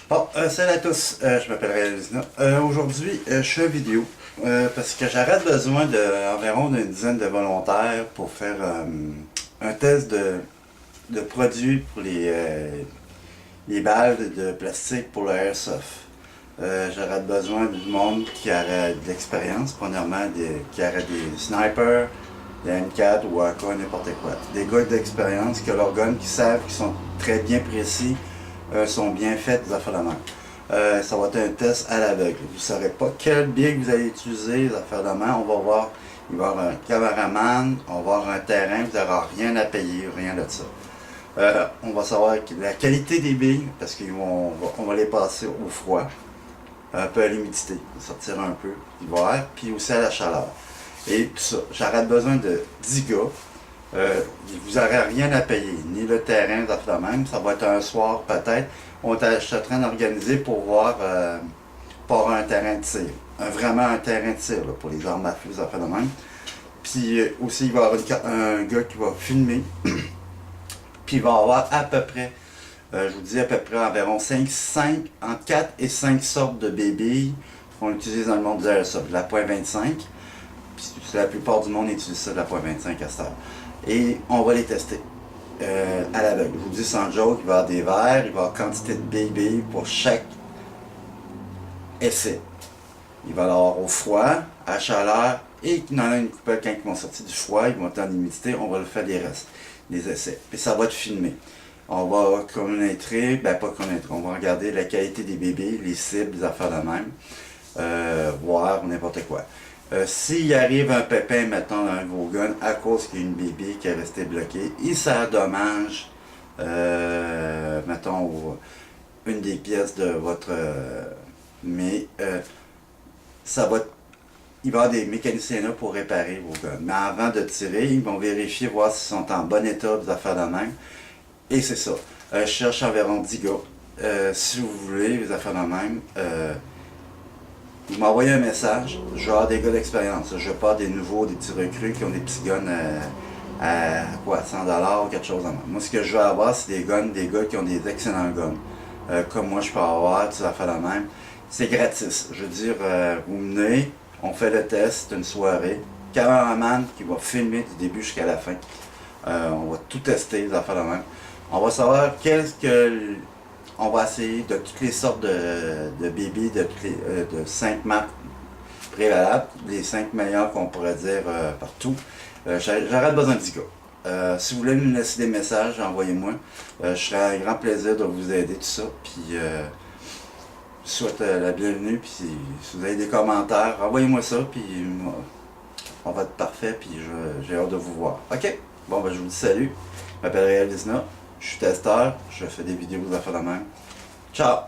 Bon, salut à tous, je m'appelle Réalisna. Aujourd'hui, je fais une vidéo parce que j'aurais besoin d'environ d'une dizaine de volontaires pour faire un test de produits pour les balles de plastique pour le airsoft. J'aurais besoin du monde qui aurait de l'expérience, premièrement, qui aurait des snipers, des M4 ou encore n'importe quoi. Des gars d'expérience qui ont leurs guns, qui savent qu'ils sont très bien précis, sont bien faits, des affaires de même. Ça va être un test à l'aveugle. Vous ne saurez pas quel biais vous allez utiliser, les affaires de même. On va voir, il va y avoir un caméraman, on va avoir un terrain, vous n'aurez rien à payer, rien de ça. On va savoir la qualité des billes, parce qu'on va les passer au froid, un peu à l'humidité, sortir un peu l'hiver, puis aussi à la chaleur. Et tout ça, j'aurais besoin de 10 gars. Vous n'aurez rien à payer, ni le terrain, de même. Ça va être un soir peut-être. On est en train d'organiser pour voir pour un terrain de tir. Vraiment un terrain de tir là, pour les armes à feu, ça fait de même. Puis aussi, il va y avoir un gars qui va filmer. Puis il va y avoir à peu près, je vous dis à peu près environ entre 4 et 5 sortes de bébilles qu'on utilise dans le monde de l'airsoft. La .25. Puis la plupart du monde utilise ça de la .25 à cette heure. Et on va les tester à l'aveugle. Je vous dis sans joke, il va y avoir des verres, il va y avoir quantité de billes pour chaque essai. Il va y avoir au froid, à chaleur, et il y en a une couple quand ils vont sortir du froid, ils vont être en humidité, on va le faire les essais. Et ça va être filmé. On va connaître, pas connaître, on va regarder la qualité des bébés, les cibles, les affaires de même, voir n'importe quoi. S'il arrive un pépin, mettons, dans un de vos guns, à cause qu'il y a une bébé qui est restée bloquée, il s'endommage, mettons, une des pièces de votre... ça va... Il va y avoir des mécaniciens là pour réparer vos guns. Mais avant de tirer, ils vont vérifier, voir s'ils sont en bon état, des affaires de même. Et c'est ça. Je cherche environ 10 gars. Si vous voulez, les affaires de même, vous m'envoyez un message, je vais avoir des gars d'expérience. Je veux pas des nouveaux, des petits recrues qui ont des petits guns à quoi, 100$ ou quelque chose en même. Moi, ce que je veux avoir, c'est des gars qui ont des excellents guns. Comme moi, je peux avoir, tu vas faire la même. C'est gratis. Je veux dire, vous venez, on fait le test, c'est une soirée. Cameraman qui va filmer du début jusqu'à la fin. On va tout tester, les affaires de même. On va savoir on va essayer de toutes les sortes de bébés, de 5 marques prévalables, les 5 meilleurs qu'on pourrait dire partout. J'aurais besoin de 10 gars. Si vous voulez nous laisser des messages, envoyez-moi. Je serai un grand plaisir de vous aider, tout ça. Puis, je vous souhaite la bienvenue. Puis, si vous avez des commentaires, envoyez-moi ça. Puis, on va être parfait. Puis, j'ai hâte de vous voir. OK? Bon, ben, je vous dis salut. Je m'appelle Réalisna. Je suis testeur, je fais des vidéos de la fin de même. Ciao!